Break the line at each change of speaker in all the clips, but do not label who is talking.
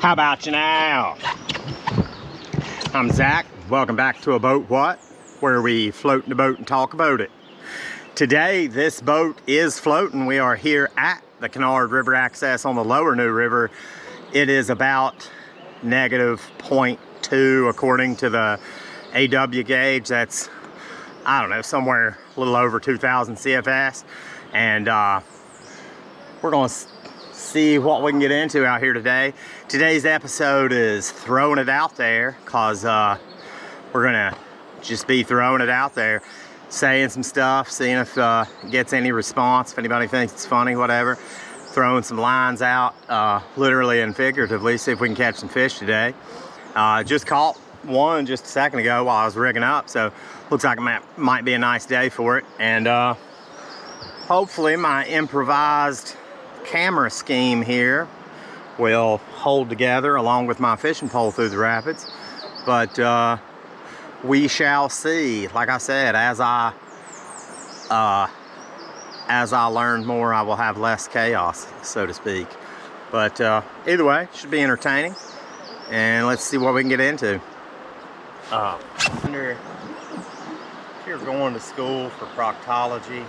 How about you now? I'm Zach. Welcome back to A Boat What, where we float in the boat and talk about it. Today, this boat is floating. We are here at the Canard River access on the lower New River. It is about -0.2 according to the AW gauge. That's, I don't know, somewhere a little over 2,000 CFS. And we're going to see what we can get into out here today. Today's episode is throwing it out there, because we're gonna just be throwing it out there, saying some stuff, seeing if it gets any response, if anybody thinks it's funny, whatever. Throwing some lines out, literally and figuratively, see if we can catch some fish today. Just caught one just a second ago while I was rigging up, so looks like it might be a nice day for it. And hopefully my improvised camera scheme here will hold together along with my fishing pole through the rapids. But we shall see. Like I said, as I learn more, I will have less chaos, so to speak. But either way, it should be entertaining, and let's see what we can get into. I wonder if you're going to school for proctology,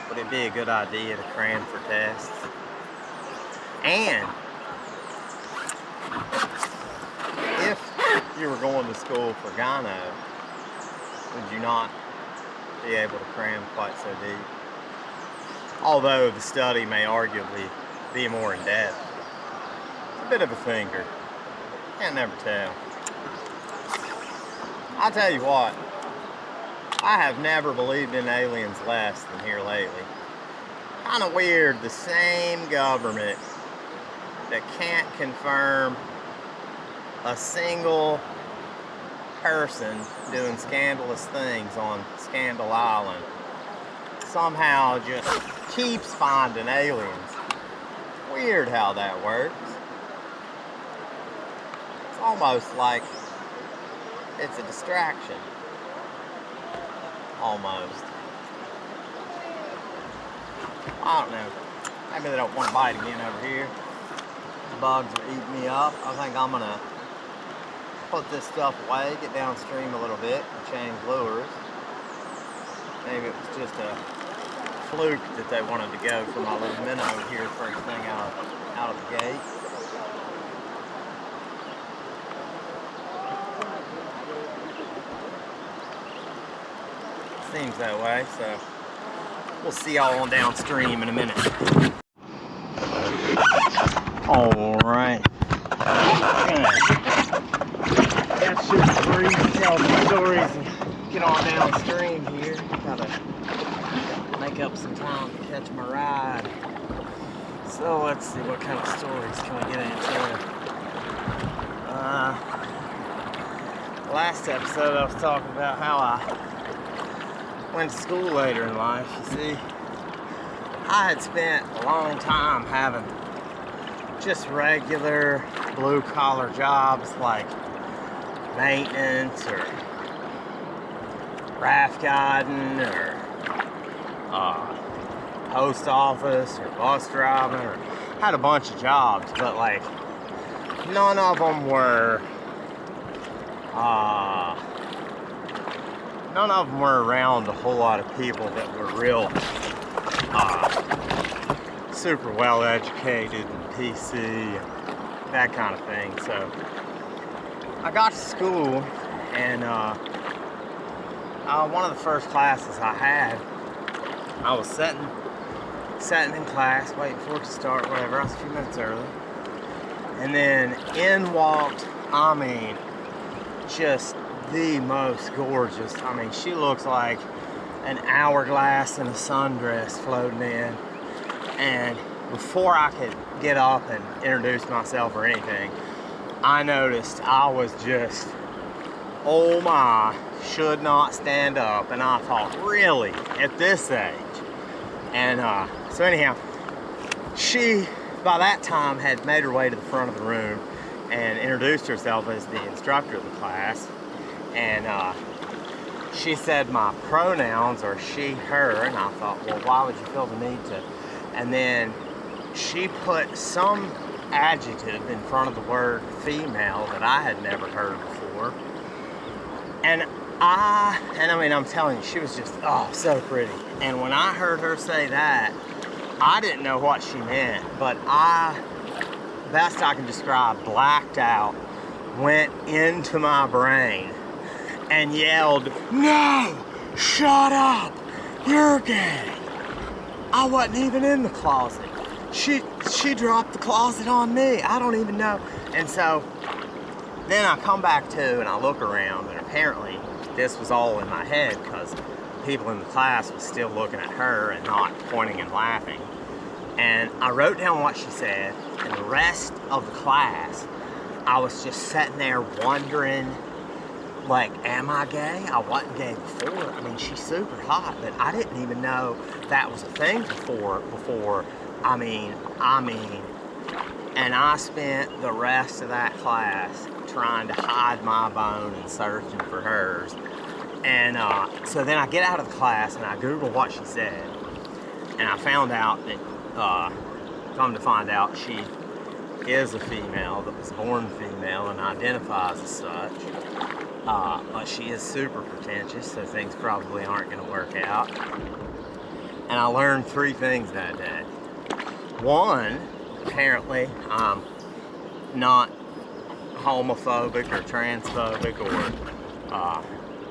would it be a good idea to cram for tests? And if you were going to school for gyno, would you not be able to cram quite so deep? Although the study may arguably be more in depth. It's a bit of a thinker. Can't never tell. I'll tell you what, I have never believed in aliens less than here lately. Kind of weird, the same government that can't confirm a single person doing scandalous things on Scandal Island somehow just keeps finding aliens. Weird how that works. It's almost like it's a distraction. Almost. I don't know. Maybe they don't want to bite again over here. The bugs are eating me up. I think I'm gonna put this stuff away, get downstream a little bit, and change lures. Maybe it was just a fluke that they wanted to go for my little minnow here first thing out of the gate. Seems that way, so we'll see y'all on downstream in a minute. Alright. Let's shoot the breeze, tell some stories, and get on downstream here. Gotta make up some time to catch my ride. So let's see, what kind of stories can we get into? Last episode I was talking about how I went to school later in life. You see, I had spent a long time having just regular blue-collar jobs like maintenance or raft guiding or post office or bus driving, or had a bunch of jobs, but like none of them were around a whole lot of people that were real super well educated and PC and that kind of thing. So I got to school, and one of the first classes I had, I was sitting in class waiting for it to start, whatever. I was a few minutes early, and then in walked, I mean, just the most gorgeous. I mean, she looks like an hourglass in a sundress floating in. And before I could get up and introduce myself or anything, I noticed I was just, oh my, should not stand up. And I thought, really, at this age? And so anyhow, she, by that time, had made her way to the front of the room and introduced herself as the instructor of the class. And she said my pronouns are she, her, and I thought, well, why would you feel the need to? And then she put some adjective in front of the word female that I had never heard before. And I mean, I'm telling you, she was just, oh, so pretty. And when I heard her say that, I didn't know what she meant, but best I can describe, blacked out, went into my brain and yelled, "No, shut up, you're gay." I wasn't even in the closet. She dropped the closet on me. I don't even know. And so then I come back to and I look around, and apparently this was all in my head because people in the class was still looking at her and not pointing and laughing. And I wrote down what she said, and the rest of the class, I was just sitting there wondering, like, am I gay? I wasn't gay before. I mean, she's super hot, but I didn't even know that was a thing before. I mean, and I spent the rest of that class trying to hide my bone and searching for hers. And so then I get out of the class and I Google what she said, and I found out that, come to find out, she is a female that was born female and identifies as such. But she is super pretentious, so things probably aren't going to work out. And I learned 3 things that day. One, apparently I'm not homophobic or transphobic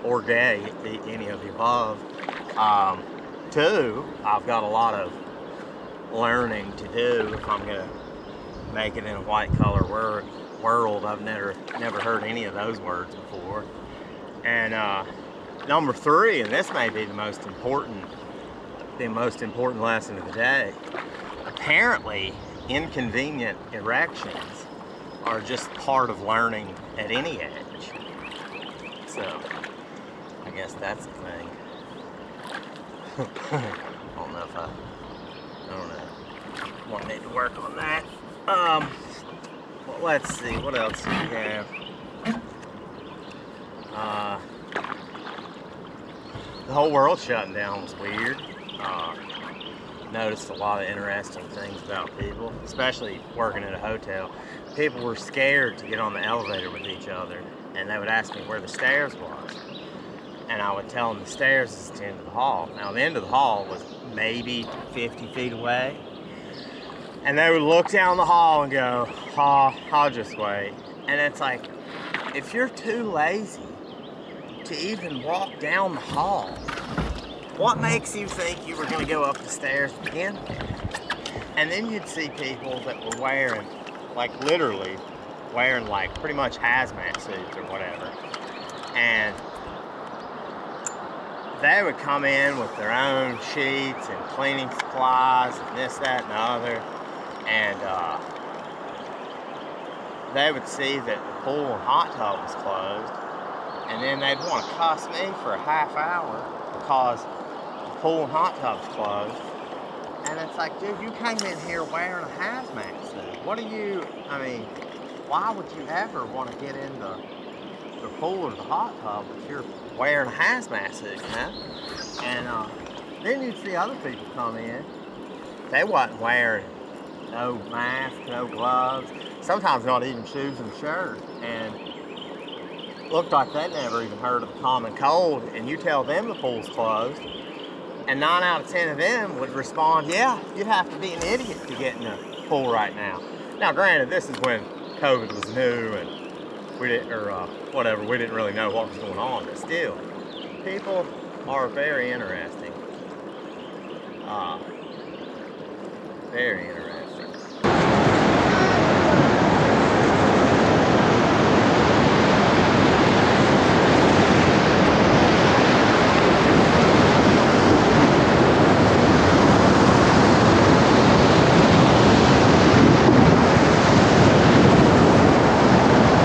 or gay, any of the above. 2, I've got a lot of learning to do if I'm going to make it in a white collar world. I've never heard any of those words before. And number 3, and this may be the most important lesson of the day. Apparently, inconvenient erections are just part of learning at any age. So, I guess that's the thing. I don't know. Well, I need to work on that. Well, let's see, what else do we have? The whole world shutting down was weird. Noticed a lot of interesting things about people, especially working at a hotel. People were scared to get on the elevator with each other, and they would ask me where the stairs was. And I would tell them the stairs is at the end of the hall. Now, the end of the hall was maybe 50 feet away. And they would look down the hall and go, "Oh, I'll just wait." And it's like, if you're too lazy to even walk down the hall, what makes you think you were going to go up the stairs to begin with? And then you'd see people that were wearing, like literally wearing like pretty much hazmat suits or whatever. And they would come in with their own sheets and cleaning supplies and this, that, and the other. And they would see that the pool and hot tub was closed, and then they'd want to cuss me for a half hour because the pool and hot tub's closed. And it's like, dude, you came in here wearing a hazmat suit. What do you, I mean, why would you ever want to get in the pool or the hot tub if you're wearing a hazmat suit, you know? And then you'd see other people come in. They wasn't wearing no mask, no gloves, sometimes not even shoes and a shirt, and looked like they'd never even heard of the common cold. And you tell them the pool's closed, and 9 out of 10 of them would respond, "Yeah, you'd have to be an idiot to get in the pool right now." Now, granted, this is when COVID was new and we didn't really know what was going on, but still, people are very interesting. Very interesting.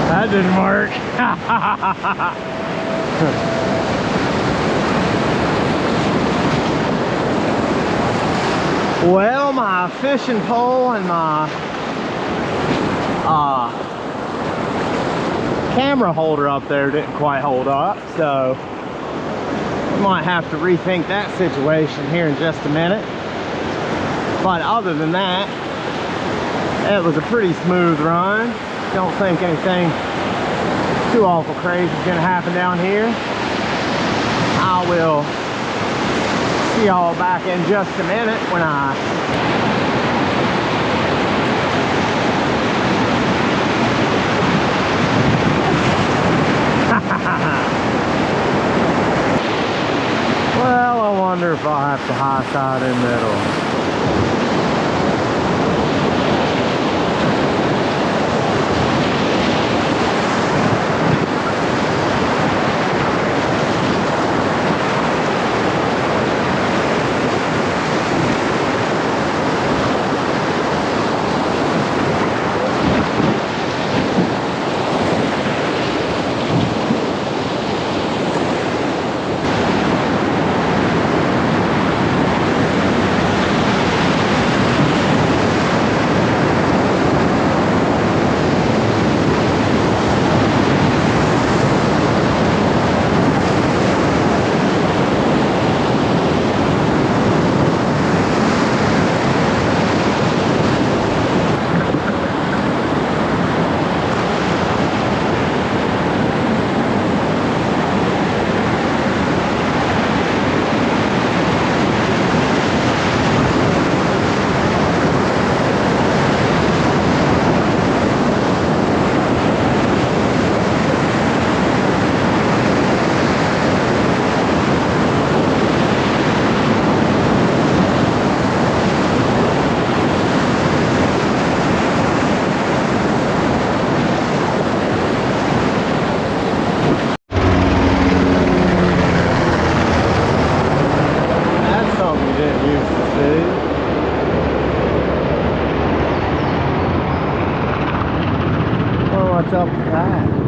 That didn't work. Well, my fishing pole and my camera holder up there didn't quite hold up, so we might have to rethink that situation here in just a minute. But other than that, It was a pretty smooth run. Don't think anything too awful crazy is gonna happen down here. I will see y'all back in just a minute when well, I wonder if I'll have to high side in middle. What's up with that?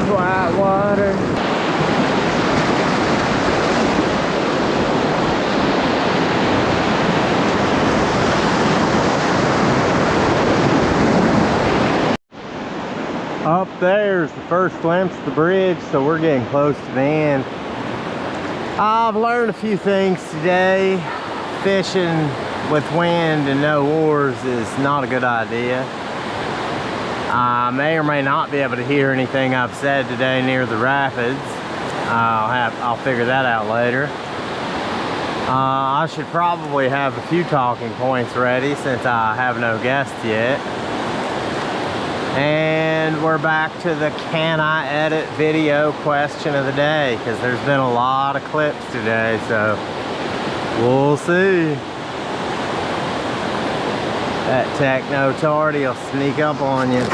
Whitewater. Up there's the first glimpse of the bridge, so we're getting close to the end. I've learned a few things today. Fishing with wind and no oars is not a good idea. I may or may not be able to hear anything I've said today near the rapids. I'll figure that out later. I should probably have a few talking points ready since I have no guests yet. And we're back to the can I edit video question of the day, because there's been a lot of clips today, so we'll see. That techno tardy will sneak up on you.